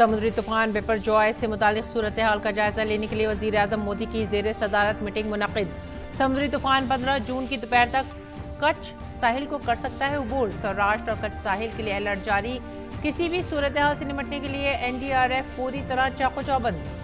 समुद्री तूफान बिपरजॉय से मुतालिक सूरत हाल का जायजा लेने के लिए वजीर आजम मोदी की जेर सदारत मीटिंग मुनक़िद। समुद्री तूफान 15 जून की दोपहर तक कच्छ साहिल को कर सकता है उबूर। सौराष्ट्र और कच्छ साहिल के लिए अलर्ट जारी। किसी भी सूरत हाल से निपटने के लिए NDRF पूरी तरह चाको चौबंद।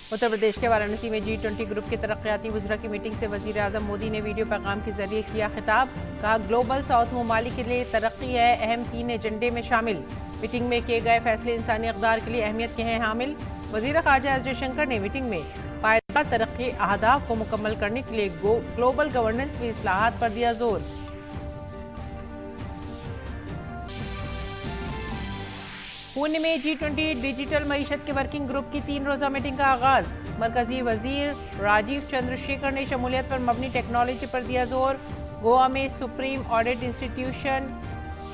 उत्तर प्रदेश के वाराणसी में G20 ग्रुप के तरक्याती वज़रा की मीटिंग से वजीर आजम मोदी ने वीडियो पैगाम के जरिए किया खिताब। कहा, ग्लोबल साउथ ममालिक के लिए तरक्की है अहम 3 एजेंडे में शामिल। मीटिंग में किए गए फैसले इंसानी इक़दार के लिए अहमियत के हैं हामिल। वज़ीर ख़ारजा एस जयशंकर ने मीटिंग में पायदार तरक्की अहदाफ को मुकम्मल करने के लिए ग्लोबल गवर्नेंस में इस्लाहात पर दिया जोर। पुणे में G20 डिजिटल मईशत के वर्किंग ग्रुप की 3 रोज़ा मीटिंग का आगाज। मरकजी वजीर राजीव चंद्रशेखर ने शमूलियत पर मबनी टेक्नोलॉजी पर दिया जोर। गोवा में सुप्रीम ऑडिट इंस्टीट्यूशन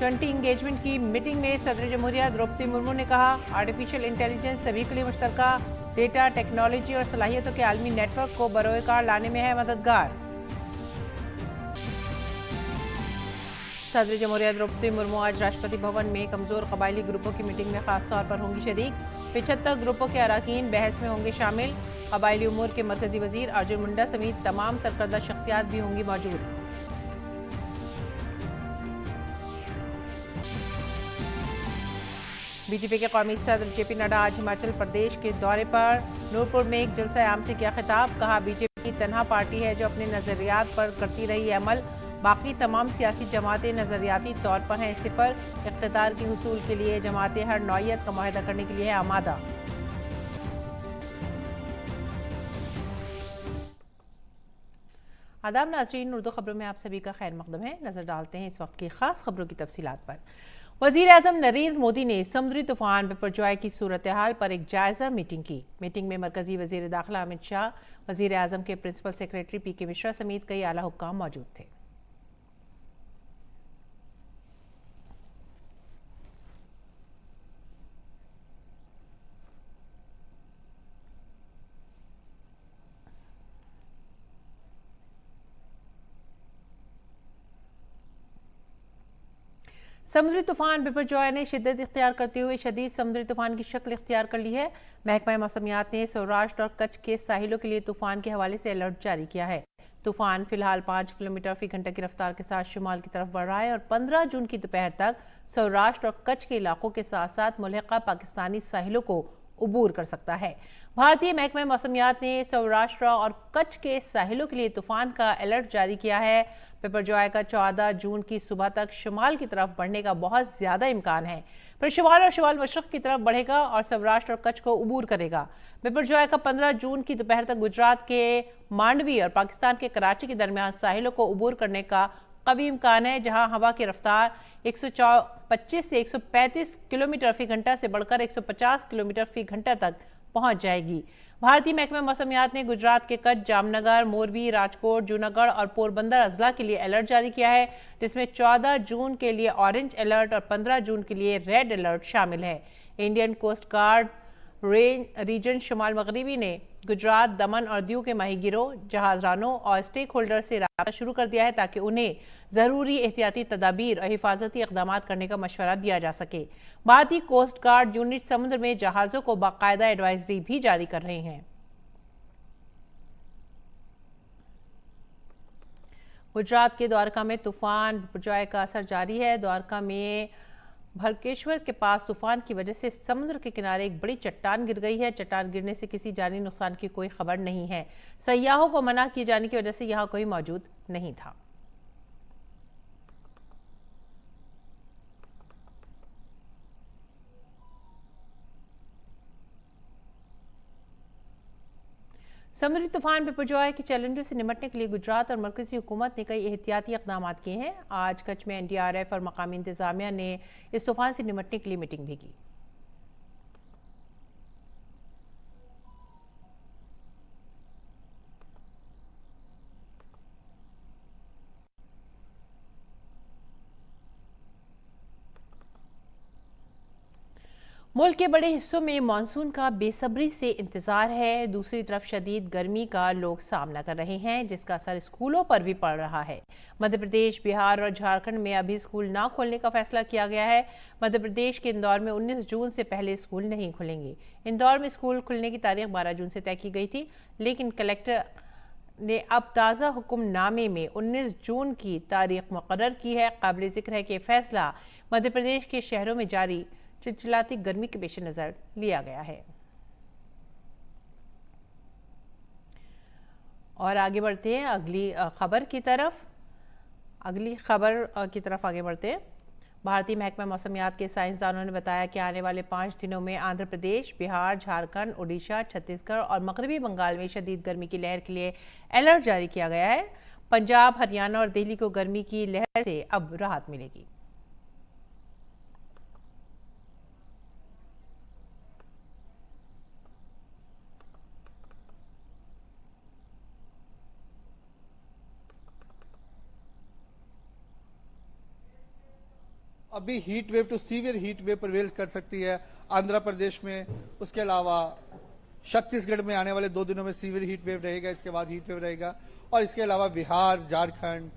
20 इंगेजमेंट की मीटिंग में सदर जमहूरिया द्रौपदी मुर्मू ने कहा, आर्टिफिशियल इंटेलिजेंस सभी के लिए मुश्तरका डेटा टेक्नोलॉजी और सलाहियतों के आलमी नेटवर्क को बरोकार लाने में है मददगार। सदर जमहूरिया द्रौपदी मुर्मू आज राष्ट्रपति भवन में कमजोर कबायली ग्रुपों की मीटिंग में खास तौर पर होंगी शरीक। 75 ग्रुपों के अरकान बहस में होंगे शामिल। कबायली उमूर के मरकजी वजीर अर्जुन मुंडा समेत तमाम सरकर्दा शख्सियात भी होंगी मौजूद। बीजेपी के कौमी सदर JP नड्डा आज हिमाचल प्रदेश के दौरे पर। नूरपुर में एक जलसा आम से किया खिताब। कहा, बीजेपी तनहा पार्टी है जो अपने नजरियात पर करती रही है अमल। बाकी तमाम सियासी जमातें नजरियाती तौर पर हैं सिफर। इख्तिदार के हुसूल के लिए जमातें हर नौइयत का मुआहदा करने के लिए है आमादा। आदाब नाज़रीन, उर्दू खबरों में आप सभी का खैर मकदम है। नजर डालते हैं इस वक्त की खास खबरों की तफसीलात पर। वजीर आजम नरेंद्र मोदी ने समुद्री तूफान बिपरजॉय की सूरत हाल पर एक जायजा मीटिंग की। मीटिंग में मरकजी वजीर दाखिला अमित शाह, वजीर आजम के प्रिंसिपल सेक्रेटरी PK मिश्रा समेत कई आला हुक्काम मौजूद थे। समुद्री तूफान बिपरजॉय ने शिद्दत इख्तियार करते हुए शदीद समुद्री तूफान की शक्ल इख्तियार कर ली है। महकमा मौसमियात ने सौराष्ट्र और कच्छ के साहिलों के लिए तूफान के हवाले से अलर्ट जारी किया है। तूफान फिलहाल 5 किलोमीटर फी घंटा की रफ्तार के साथ शुमाल की तरफ बढ़ रहा है और 15 जून की दोपहर तक सौराष्ट्र और कच्छ के इलाकों के साथ साथ मुल्हिका पाकिस्तानी साहिलों को उबूर कर सकता है। भारतीय महकमा मौसमियात ने सौराष्ट्र और कच्छ के साहिलों के लिए तूफान का अलर्ट जारी किया है। बिपरजॉय का 14 जून की सुबह तक शुमाल की तरफ बढ़ने का बहुत ज्यादा इम्कान है। फिर शुमाल और शुमाल मशरक की तरफ बढ़ेगा और सौराष्ट्र और कच्छ को उबूर करेगा। बिपरजॉय का 15 जून की दोपहर तक गुजरात के मांडवी और पाकिस्तान के कराची के दरमियान साहिलों को उबूर करने का कवी इम्कान है, जहां हवा की रफ्तार 125 से 135 किलोमीटर फी घंटा से बढ़कर 150 किलोमीटर फी घंटा तक पहुंच जाएगी। भारतीय महकमा मौसमियात ने गुजरात के कच्छ, जामनगर, मोरबी, राजकोट, जूनागढ़ और पोरबंदर अजला के लिए अलर्ट जारी किया है, जिसमें 14 जून के लिए ऑरेंज अलर्ट और 15 जून के लिए रेड अलर्ट शामिल है। इंडियन कोस्ट गार्ड रीजन शुमाल मगरबी ने गुजरात, दमन और दीव के माहीगिरों, जहाजरानों और स्टेक होल्डर से राब्ता शुरू कर दिया है ताकि उन्हें जरूरी एहतियाती तदाबीर और हिफाजती इकदाम करने का मशवरा दिया जा सके। भारतीय कोस्ट गार्ड यूनिट समुद्र में जहाजों को बाकायदा एडवाइजरी भी जारी कर रहे हैं। गुजरात के द्वारका में तूफान बिपरजॉय का असर जारी है। द्वारका में भरकेश्वर के पास तूफान की वजह से समुद्र के किनारे एक बड़ी चट्टान गिर गई है। चट्टान गिरने से किसी जानी नुकसान की कोई खबर नहीं है। सयाहों को मना किए जाने की वजह से यहां कोई मौजूद नहीं था। समुद्री तूफान बिपरजॉय के चैलेंजों से निपटने के लिए गुजरात और मरकजी हुकूमत ने कई एहतियाती इक़दाम किए हैं। आज कच्छ में NDRF और मकामी इंतजामिया ने इस तूफान से निपटने के लिए मीटिंग भी की। मुल्क के बड़े हिस्सों में मानसून का बेसब्री से इंतजार है। दूसरी तरफ शदीद गर्मी का लोग सामना कर रहे हैं, जिसका असर स्कूलों पर भी पड़ रहा है। मध्य प्रदेश, बिहार और झारखंड में अभी स्कूल ना खोलने का फैसला किया गया है। मध्य प्रदेश के इंदौर में 19 जून से पहले स्कूल नहीं खुलेंगे। इंदौर में स्कूल खुलने की तारीख 12 जून से तय की गई थी, लेकिन कलेक्टर ने अब ताज़ा हुक्मनामे में 19 जून की तारीख मुकर्रर की है। काबिल जिक्र है कि फैसला मध्य प्रदेश के शहरों में जारी चिलचिलाती गर्मी के पेश नजर लिया गया है। और आगे बढ़ते हैं अगली खबर की तरफ। आगे बढ़ते हैं। भारतीय महकमा मौसमियात के साइंसदानों ने बताया कि आने वाले 5 दिनों में आंध्र प्रदेश, बिहार, झारखंड, उड़ीसा, छत्तीसगढ़ और मगरबी बंगाल में शदीद गर्मी की लहर के लिए अलर्ट जारी किया गया है। पंजाब, हरियाणा और दिल्ली को गर्मी की लहर से अब राहत मिलेगी। अभी heat wave to severe heat wave prevail कर सकती है आंध्र प्रदेश में। उसके अलावा छत्तीसगढ़ में आने वाले 2 दिनों में सीवियर हीट वेव रहेगा, इसके बाद हीट वेव रहेगा। और इसके अलावा बिहार, झारखंड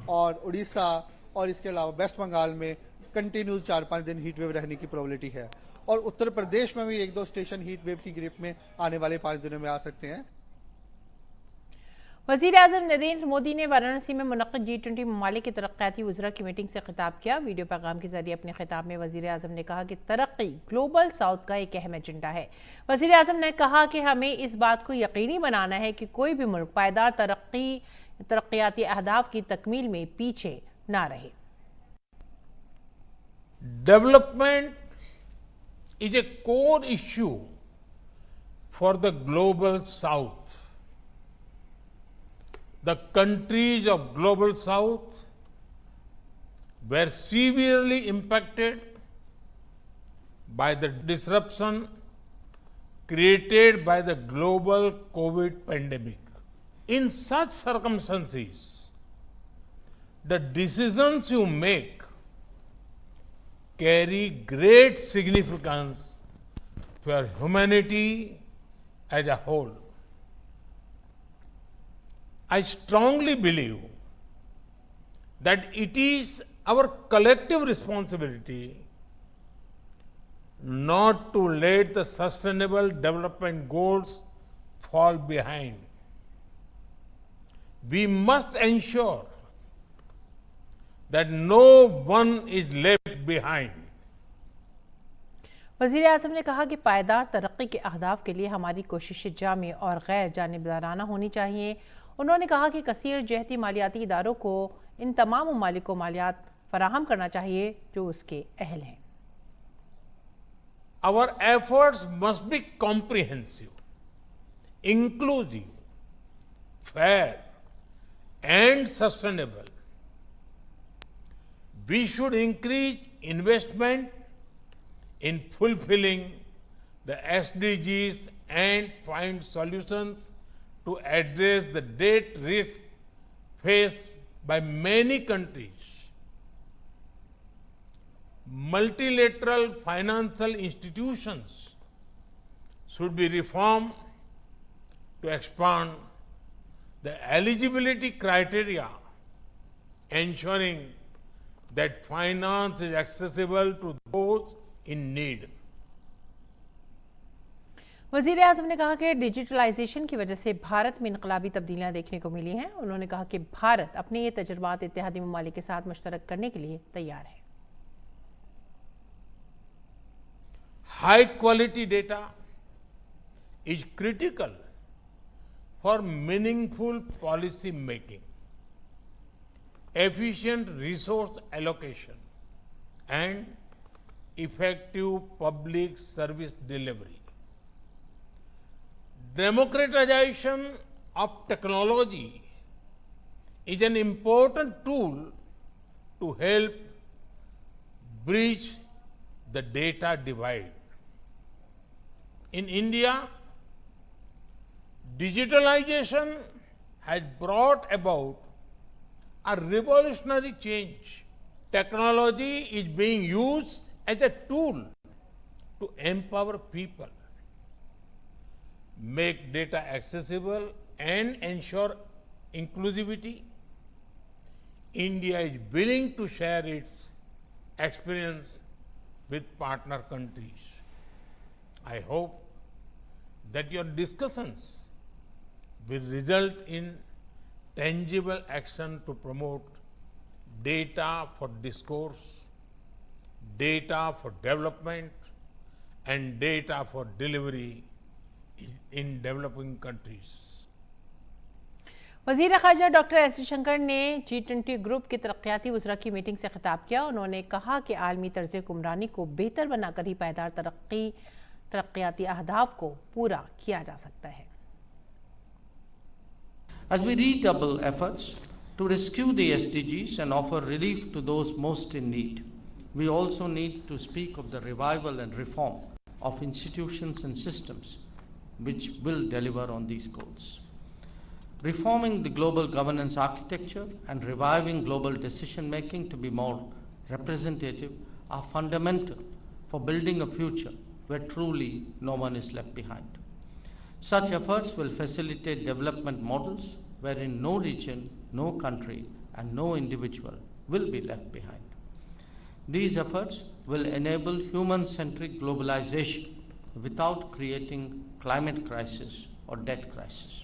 और उड़ीसा और इसके अलावा वेस्ट बंगाल में कंटिन्यूस 4-5 दिन हीट वेव रहने की प्रोबेबिलिटी है। और उत्तर प्रदेश में भी 1-2 स्टेशन हीट वेव की ग्रिप में आने वाले 5 दिनों में आ सकते हैं। वज़ीर-ए-आज़म नरेंद्र मोदी ने वाराणसी में मुनक़्क़िद G20 ममालिक के तरक्याती वज़रा की मीटिंग से खिताब किया। वीडियो पैगाम के जरिए अपने खिताब में वज़ीर-ए-आज़म ने कहा कि तरक्की ग्लोबल साउथ का एक अहम एजेंडा है। वज़ीर-ए-आज़म ने कहा कि हमें इस बात को यकीनी बनाना है कि कोई भी मुल्क पायदार तरक्याती अहदाफ की तकमील में पीछे ना रहे। Development is a core issue for the global south. The countries of Global South were severely impacted by the disruption created by the global COVID pandemic. In such circumstances, the decisions you make carry great significance for humanity as a whole. I strongly believe that it is our collective responsibility not to let the sustainable development goals fall behind. We must ensure that no one is left behind. वज़ीर-ए-आज़म ने कहा कि पायदार तरक्की के अहदाफ के लिए हमारी कोशिशें जामी और गैर जानिबदाराना होनी चाहिए। उन्होंने कहा कि कसीर जहती मालियाती इदारों को इन तमाम ममालिक को मालियात फराहम करना चाहिए जो उसके अहल हैं। Our efforts must be comprehensive, inclusive, fair and sustainable. We should increase investment in fulfilling the SDGs and find solutions to address the debt risks faced by many countries. Multilateral financial institutions should be reformed to expand the eligibility criteria, ensuring that finance is accessible to those in need. वज़ीर-ए-आज़म ने कहा कि digitalisation की वजह से भारत में इनकलाबी तब्दीलियां देखने को मिली हैं। उन्होंने कहा कि भारत अपने ये तजुर्बात इत्तेहादी ममालिक के साथ मुश्तरक करने के लिए तैयार है। High quality data is critical for meaningful policy making, efficient resource allocation, and effective public service delivery. Democratization of technology is an important tool to help bridge the data divide. In India, digitalization has brought about a revolutionary change. Technology is being used as a tool to empower people, make data accessible and ensure inclusivity. India is willing to share its experience with partner countries. I hope that your discussions will result in tangible action to promote data for discourse, data for development, and data for delivery in developing countries. वज़ीर ख़ारजा doctor S Jaishankar ने G20 group के तरक्याती वज़रा की meeting से खिताब किया। उन्होंने कहा कि आलमी तर्ज़ हुक्मरानी को बेहतर बनाकर ही पायदार तरक्याती अहदाफ को पूरा किया जा सकता है। As we redouble efforts to rescue the SDGs and offer relief to those most in need, we also need to speak of the revival and reform of institutions and systems which will deliver on these goals. Reforming the global governance architecture and reviving global decision-making to be more representative are fundamental for building a future where truly no one is left behind. Such efforts will facilitate development models wherein no region, no country, and no individual will be left behind. These efforts will enable human-centric globalization without creating climate crisis or debt crisis.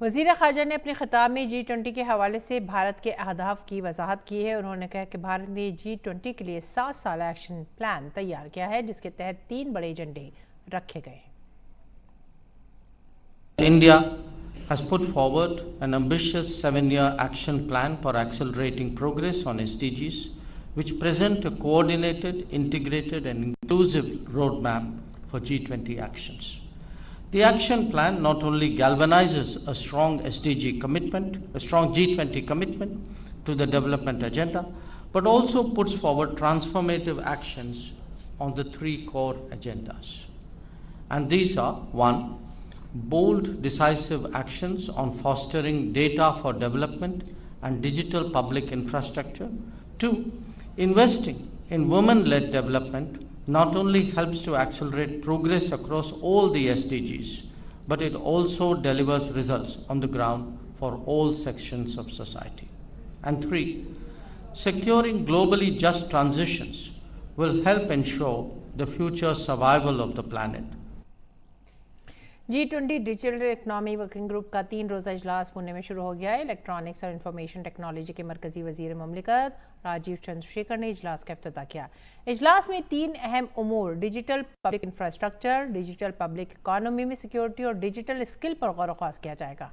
वज़ीर ख़ारजा ने अपने ख़िताब में G20 के हवाले से भारत के अहदाफ की वजाहत की है। उन्होंने कहा कि भारत ने G20 के लिए 7 साल एक्शन प्लान तैयार किया है, जिसके तहत 3 बड़े एजेंडे रखे गए हैं। India has put forward an ambitious 7-year action plan for accelerating progress on SDGs, which present a coordinated, integrated, and inclusive roadmap for G20 actions. The action plan not only galvanizes a strong SDG commitment, a strong G20 commitment to the development agenda, but also puts forward transformative actions on the 3 core agendas. And these are: 1, bold, decisive actions on fostering data for development and digital public infrastructure. 2, investing in women-led development not only helps to accelerate progress across all the SDGs, but it also delivers results on the ground for all sections of society. And 3, securing globally just transitions will help ensure the future survival of the planet. G20 digital economy working group का 3 रोज़ा इजलास पुणे में शुरू हो गया है। Electronics और information technology के मरकजी वजीर ममलिकत राजीव चंद्रशेखर ने इजलास का इफ्तिताह किया। इजलास में 3 अहम उमूर digital public infrastructure, digital public economy में सिक्योरिटी और डिजिटल स्किल पर गौर ख्वास किया जाएगा।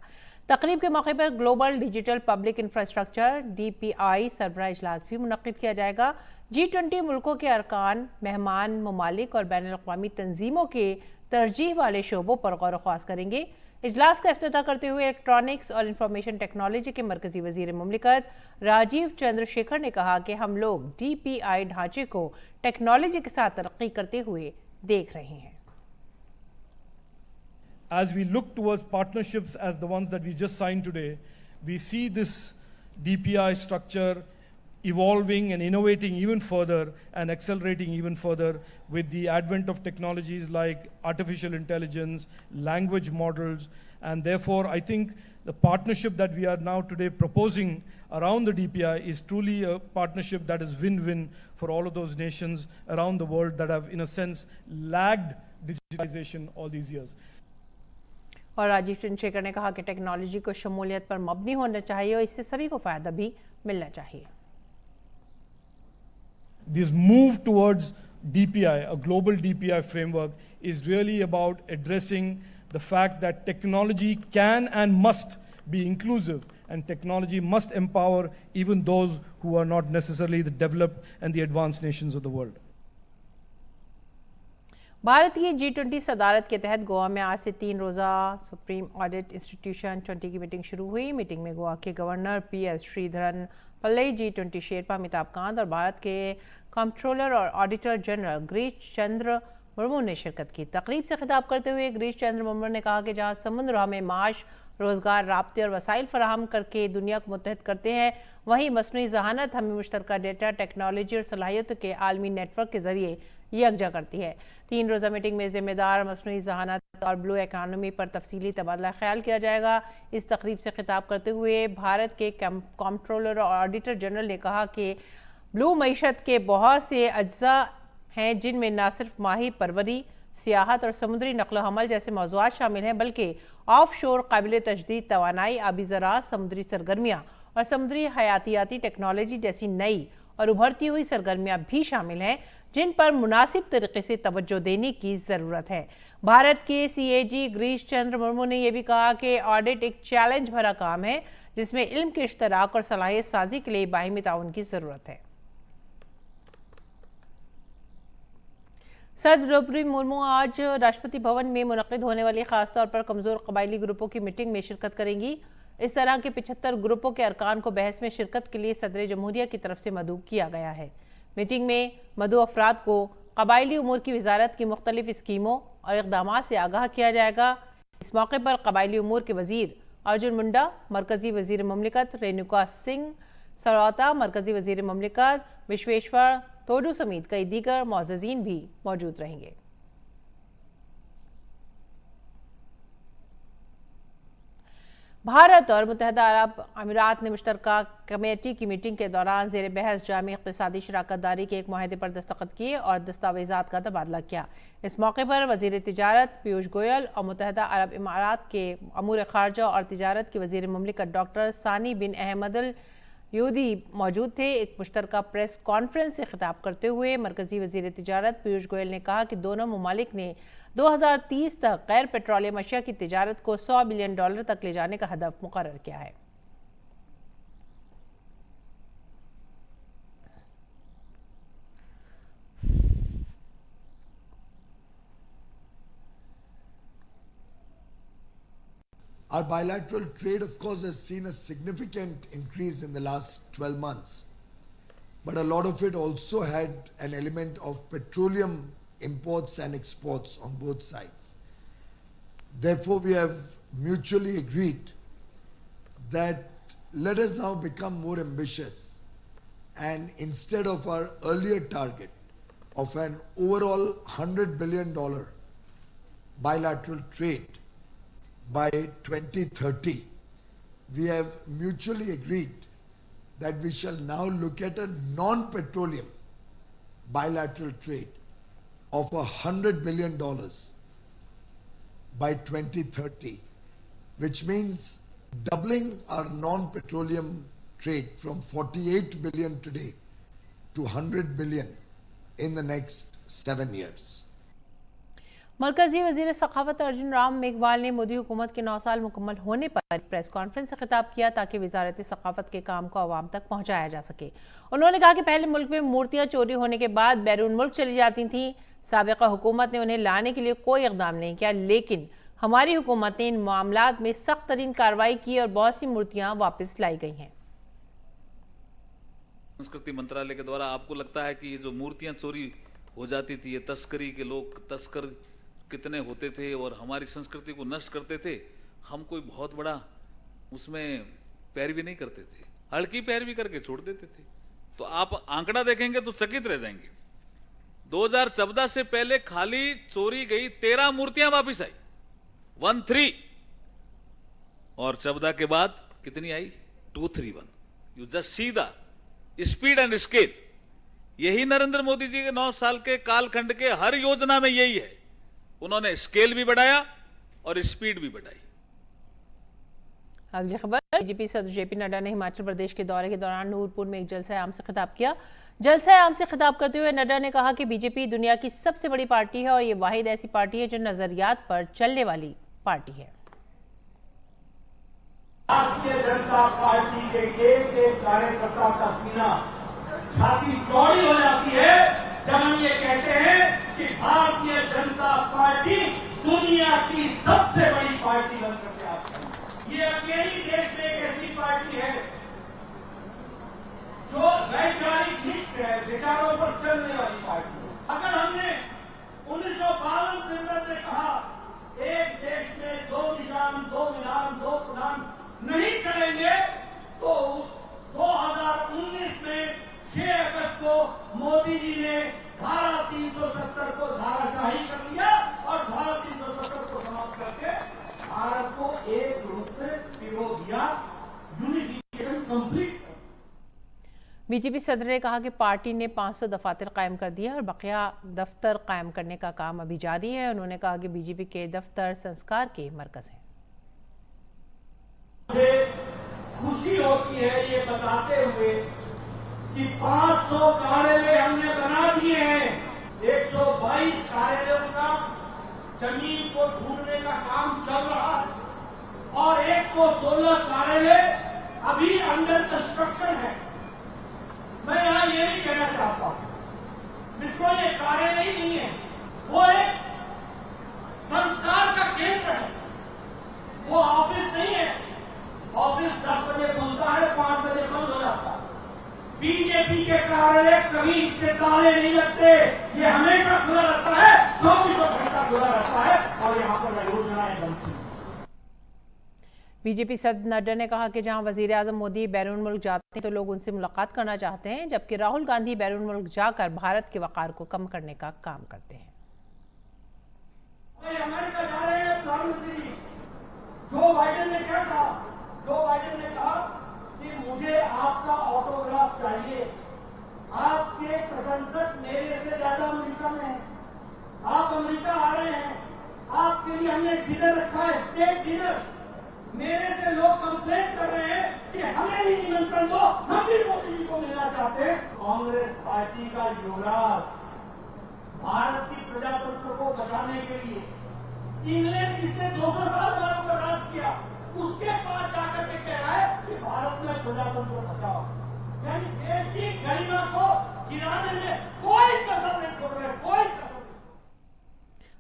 तकरीब के मौके पर global digital public infrastructure DPI सरबराह इजलास भी मुनक्किद किया जाएगा। G20 मुल्कों के अरकान, मेहमान ममालिक और बैनुल अक़वामी तंजीमों के तरजीह वाले शोबों पर गौर ख्वास करेंगे। इजलास का इफ्तिताह करते हुए इलेक्ट्रॉनिक्स और इंफॉर्मेशन टेक्नोलॉजी के मरकजी वजीर मुमलिकत राजीव चंद्रशेखर ने कहा कि हम लोग DPI ढांचे को टेक्नोलॉजी के साथ तरक्की करते हुए देख रहे हैं। As we look towards partnerships as the ones that we just signed today, we see this DPI structure evolving and innovating even further and accelerating even further with the advent of technologies like artificial intelligence, language models, and therefore I think the partnership that we are now today proposing around the DPI is truly a partnership that is win-win for all of those nations around the world that have in a sense lagged digitalization all these years. और राजीव चंद्रशेखर ने कहा कि technology को शमूलियत पर मबनी होना चाहिए और इससे सभी को फ़ायदा भी मिलना चाहिए। This move towards DPI, a global DPI framework, is really about addressing the fact that technology can and must be inclusive, and technology must empower even those who are not necessarily the developed and the advanced nations of the world. Bharat की G20 सदारत के तहत गोवा में आज से 3 रोज़ा supreme audit institution 20 की meeting शुरू हुई। मीटिंग में गोवा के governor PS Sreedharan Pillai, G20 sherpa Amitabh Kant और भारत के कंट्रोलर और ऑडिटर जनरल गिरीश चंद्र मुर्मू ने शिरकत की। तकरीब से खिताब करते हुए गिरीश चंद्र मुर्मू ने कहा कि जहां समुद्र हमें माश, रोजगार, राब्ते और वसाइल फराहम करके दुनिया को मुत्तहद करते हैं, वहीं मसनूई जहानत हमें मुश्तरका डेटा, टेक्नोलॉजी और सलाहियतों के आलमी नेटवर्क के जरिए यकजा करती है। 3 रोज़ा मीटिंग में जिम्मेदार मसनूई जहानत और ब्लू इकानमी पर तफसीली तबादला ख्याल किया जाएगा। इस तकरीब से खिताब करते हुए भारत के कंट्रोलर और ऑडिटर जनरल ने कहा कि ब्लू मईशत के बहुत से अज्जा हैं जिनमें न सिर्फ माही परवरी, सियाहत और समुद्री नकलो हमल जैसे मौज़ूआत शामिल हैं, बल्कि ऑफ शोर काबिल तजदीद तवानाई, आबी ज़राअत, समुद्री सरगर्मियाँ और समुद्री हयातियाती टेक्नोलॉजी जैसी नई और उभरती हुई सरगर्मियाँ भी शामिल हैं, जिन पर मुनासिब तरीके से तवज्जो देने की ज़रूरत है। भारत के CAG गिरीश चंद्र मुर्मू ने यह भी कहा कि ऑडिट एक चैलेंज भरा काम है जिसमें इल्म के इश्तराक और सलाहियत साजी के लिए बाहिमी ताउन की ज़रूरत है। सदर द्रौपदी मुर्मू आज राष्ट्रपति भवन में मुनक़िद होने वाली खासतौर पर कमज़ोर कबायली ग्रुपों की मीटिंग में शिरकत करेंगी। इस तरह के 75 ग्रुपों के अरकान को बहस में शिरकत के लिए सदर जमहूरिया की तरफ से मदऊ किया गया है। मीटिंग में मदऊ अफराद को कबायली उमूर की वजारत की मुख्तलिफ स्कीमों और इक़दामात से आगाह किया जाएगा। इस मौके पर कबायली उमूर के वज़ीर अर्जुन मुंडा, मरकज़ी वज़ीर ममलिकत रेणुका सिंह सरौता, मरकज़ी वज़ीर ममलिकत विश्वेश्वर तोडू समेत कई दीगर मुअज़्ज़ज़ीन भी मौजूद रहेंगे। भारत और मुत्तहदा अरब अमीरात ने मुश्तरका कमेटी की मीटिंग के दौरान ज़ेर बहस जामी इक़्तिसादी शराकत दारी के एक मुआहदे पर दस्तखत किए और दस्तावेज़ात का तबादला किया। इस मौके पर वज़ीर तिजारत पीयूष गोयल और मुत्तहदा अरब इमारात के अमूर ख़ारजा और तिजारत के वज़ीर ममलिकत डॉक्टर सानी बिन अहमद अल यूदी मौजूद थे। एक मुश्तरका प्रेस कॉन्फ्रेंस से खिताब करते हुए मरकज़ी वज़ीर तिजारत पीयूष गोयल ने कहा कि दोनों ममालिक ने 2030 तक गैर पेट्रोलियम अशिया की तिजारत को $100 बिलियन तक ले जाने का हदफ मुकर्रर किया है। Our bilateral trade, of course, has seen a significant increase in the last 12 months. But a lot of it also had an element of petroleum imports and exports on both sides. Therefore, we have mutually agreed that let us now become more ambitious, and instead of our earlier target of an overall $100 billion bilateral trade by 2030, we have mutually agreed that we shall now look at a non-petroleum bilateral trade of $100 billion by 2030, which means doubling our non-petroleum trade from 48 billion today to 100 billion in the next 7 years. मरकजी वजीर सखावत अर्जुन राम मेघवाल ने मोदी हुकूमत के 9 साल मुकम्मल होने पर press conference से खिताब किया ताकि वजारत सखावत के काम को आवाम तक पहुंचाया जा सके। उन्होंने कहा कि पहले मुल्क में मूर्तियां चोरी होने के बाद बैरून मुल्क चली जाती थीं। साबिका हुकूमत ने उन्हें लाने के लिए कोई इकदाम नहीं किया, लेकिन हमारी हुकूमत ने इन मामलात में सख्त तरीन कार्रवाई की और बहुत सी मूर्तियां वापस लाई गई हैं। संस्कृति मंत्रालय के द्वारा आपको लगता है कि ये जो मूर्तियां चोरी हो जाती थी, ये तस्करी के लोग तस्कर कितने होते थे और हमारी संस्कृति को नष्ट करते थे, हम कोई बहुत बड़ा उसमें पैरवी नहीं करते थे, हल्की पैरवी करके छोड़ देते थे। तो आप आंकड़ा देखेंगे तो चकित रह जाएंगे। 2014 से पहले खाली चोरी गई 13 मूर्तियां वापिस आई, 13, और 14 के बाद कितनी आई? 231। You just see the speed and scale. यही नरेंद्र मोदी जी के 9 साल के कालखंड के हर योजना में यही है, उन्होंने स्केल भी बढ़ाया और स्पीड भी बढ़ाई। अगली खबर, बीजेपी सदस्य जेपी नड्डा ने हिमाचल प्रदेश के दौरे के दौरान नूरपुर में एक जलसा आम से खिताब किया। जलसा आम से खिताब करते हुए नड्डा ने कहा कि बीजेपी दुनिया की सबसे बड़ी पार्टी है और ये वाहिद ऐसी पार्टी है जो नजरियात पर चलने वाली पार्टी है। भारतीय जनता पार्टी के एक कार्यकर्ता का सीना छाती चौड़ी हो जाती है जब हम ये कहते हैं कि भारतीय जनता पार्टी दुनिया की सबसे बड़ी पार्टी बनकर के आती है। ये अकेली देश में एक ऐसी पार्टी है जो वैचारिक निष्ठ है, विचारों पर चलने वाली पार्टी है। अगर हमने 19 सिमरन ने कहा, एक देश में दो निजाम, दो विधान, दो प्रधान नहीं चलेंगे, तो 2019 में 6 अगस्त को मोदी जी ने धारा 370 को धाराशाही कर दिया और धारा 370 को समाप्त करके भारत को एक रूप में पिरो दिया, यूनिफिकेशन कंप्लीट। बीजेपी सदर ने कहा कि पार्टी ने 500 दफातर कायम कर दिए और बकिया दफ्तर कायम करने का काम अभी जारी है। उन्होंने कहा कि बीजेपी के दफ्तर संस्कार के मरकज हैं। मुझे खुशी होती है ये बताते हुए कि 500 कार्यालय हमने बना दिए हैं। 122 कार्यालयों का जमीन को ढूंढने का काम चल रहा है और 116 कार्यालय अभी अंडर कंस्ट्रक्शन है। मैं यहां ये भी कहना चाहता हूं, बिल्कुल ये कार्यालय ही नहीं है, वो एक संस्कार का केंद्र है, वो ऑफिस नहीं है। ऑफिस 10 बजे खुलता है, 5 बजे बंद हो जाता है। बीजेपी के कार्यालय कभी इसके ताले नहीं लगते, ये हमेशा खुला रहता है, 24 घंटा खुला रहता है और यहाँ पर योजनाएं बनती हैं। बीजेपी सदर नड्डा ने कहा कि जहां वजीर आजम मोदी बैरून मुल्क जाते हैं तो लोग उनसे मुलाकात करना चाहते हैं, जबकि राहुल गांधी बैरून मुल्क जाकर भारत के वक़ार को कम करने का काम करते हैं। अमेरिका जा रहे हैं प्रधानमंत्री जी। जो बाइडेन ने क्या कहा? जो बाइडेन ने कहा कि मुझे आपका ऑटोग्राफ चाहिए, आपके प्रशंसक मेरे से ज्यादा अमेरिका में हैं, आप अमेरिका आ रहे हैं, आपके लिए हमने डिनर रखा है, स्टेट डिनर। मेरे से लोग कंप्लेंट कर रहे हैं कि हमें भी निमंत्रण दो, हम भी मोदी जी को मिलना चाहते हैं। कांग्रेस पार्टी का युवराज भारत की प्रजातंत्र को बचाने के लिए इंग्लैंड जिसने 200 साल हमारे ऊपर राज किया, उसके पास जाकर के कह रहा है कि भारत में प्रजातंत्र बचाओ। यानी देश की गरिमा को गिराने में कोई कसर नहीं छोड़ रहे, कोई कसर।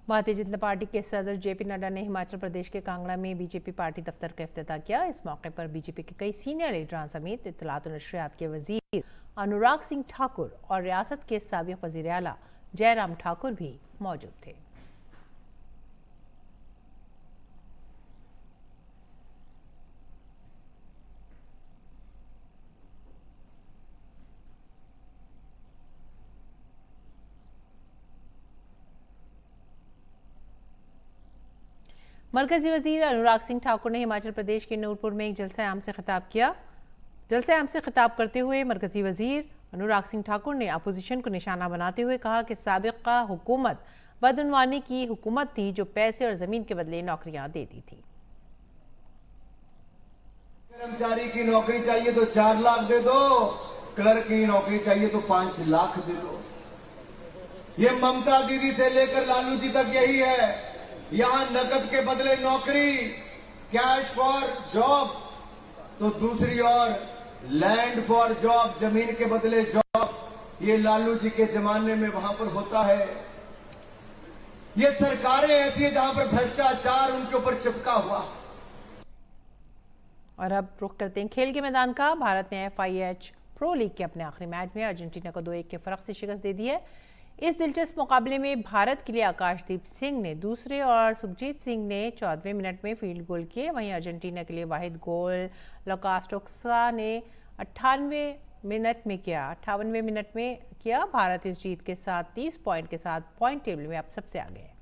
भारतीय जनता पार्टी के सदर जेपी नड्डा ने हिमाचल प्रदेश के कांगड़ा में बीजेपी पार्टी दफ्तर का इफ्तिताह किया। इस मौके पर बीजेपी के कई सीनियर लीडरान समेत इत्तलात और नशरियात के वजीर अनुराग सिंह ठाकुर और रियासत के साबिक वजीर आला जयराम ठाकुर भी मौजूद थे। मरकजी वजीर अनुराग सिंह ठाकुर ने हिमाचल प्रदेश के नूरपुर में एक जलसा आम से खिताब किया। जलसा आम से खिताब करते हुए मरकजी वजीर अनुराग सिंह ठाकुर ने अपोजिशन को निशाना बनाते हुए कहा कि साबिका हुकूमत बदउनवानी की हुकूमत थी जो पैसे और जमीन के बदले नौकरियां देती थी। कर्मचारी की नौकरी चाहिए तो 4 लाख दे दो, क्लर्क की नौकरी चाहिए तो 5 लाख दे दो। ये ममता दीदी से लेकर लालू जी तक यही है। यहां नकद के बदले नौकरी, कैश फॉर जॉब, तो दूसरी ओर लैंड फॉर जॉब, जमीन के बदले जॉब। ये लालू जी के जमाने में वहां पर होता है। ये सरकारें ऐसी है जहां पर भ्रष्टाचार उनके ऊपर चिपका हुआ। और अब रुख करते हैं खेल के मैदान का। भारत ने FIH प्रो लीग के अपने आखिरी मैच में अर्जेंटीना को 2-1 के फर्क से शिकस्त दे दी है। इस दिलचस्प मुकाबले में भारत के लिए आकाशदीप सिंह ने दूसरे और सुखजीत सिंह ने 14वें मिनट में फील्ड गोल किए। वहीं अर्जेंटीना के लिए वाहिद गोल लुकास टोक्सा ने 58वें मिनट में किया। भारत इस जीत के साथ 30 पॉइंट के साथ पॉइंट टेबल में अब सबसे आगे है।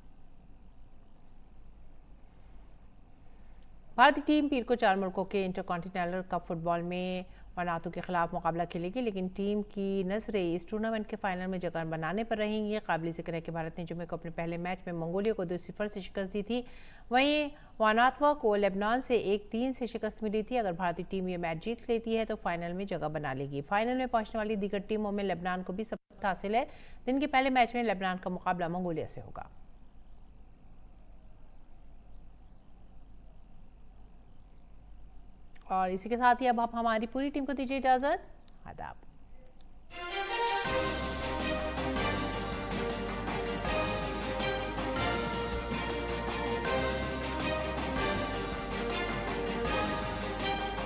भारतीय टीम पीर को 4 मुल्कों के इंटरकॉन्टिनेंटल कप फुटबॉल में वनातू के खिलाफ मुकाबला खेलेगी, लेकिन टीम की नजरें इस टूर्नामेंट के फाइनल में जगह बनाने पर रहेंगी। काबिल जिक्र है कि भारत ने जुमे को अपने पहले मैच में मंगोलिया को 2-0 से शिकस्त दी थी। वहीं वानातवा को लेबनान से 1-3 से शिकस्त मिली थी। अगर भारतीय टीम ये मैच जीत लेती है तो फाइनल में जगह बना लेगी। फाइनल में पहुंचने वाली दीगर टीमों में लेबनान को भी सफलता हासिल है। दिन के पहले मैच में लेबनान का मुकाबला मंगोलिया से होगा। और इसी के साथ ही अब आप हमारी पूरी टीम को दीजिए इजाजत। आदाब।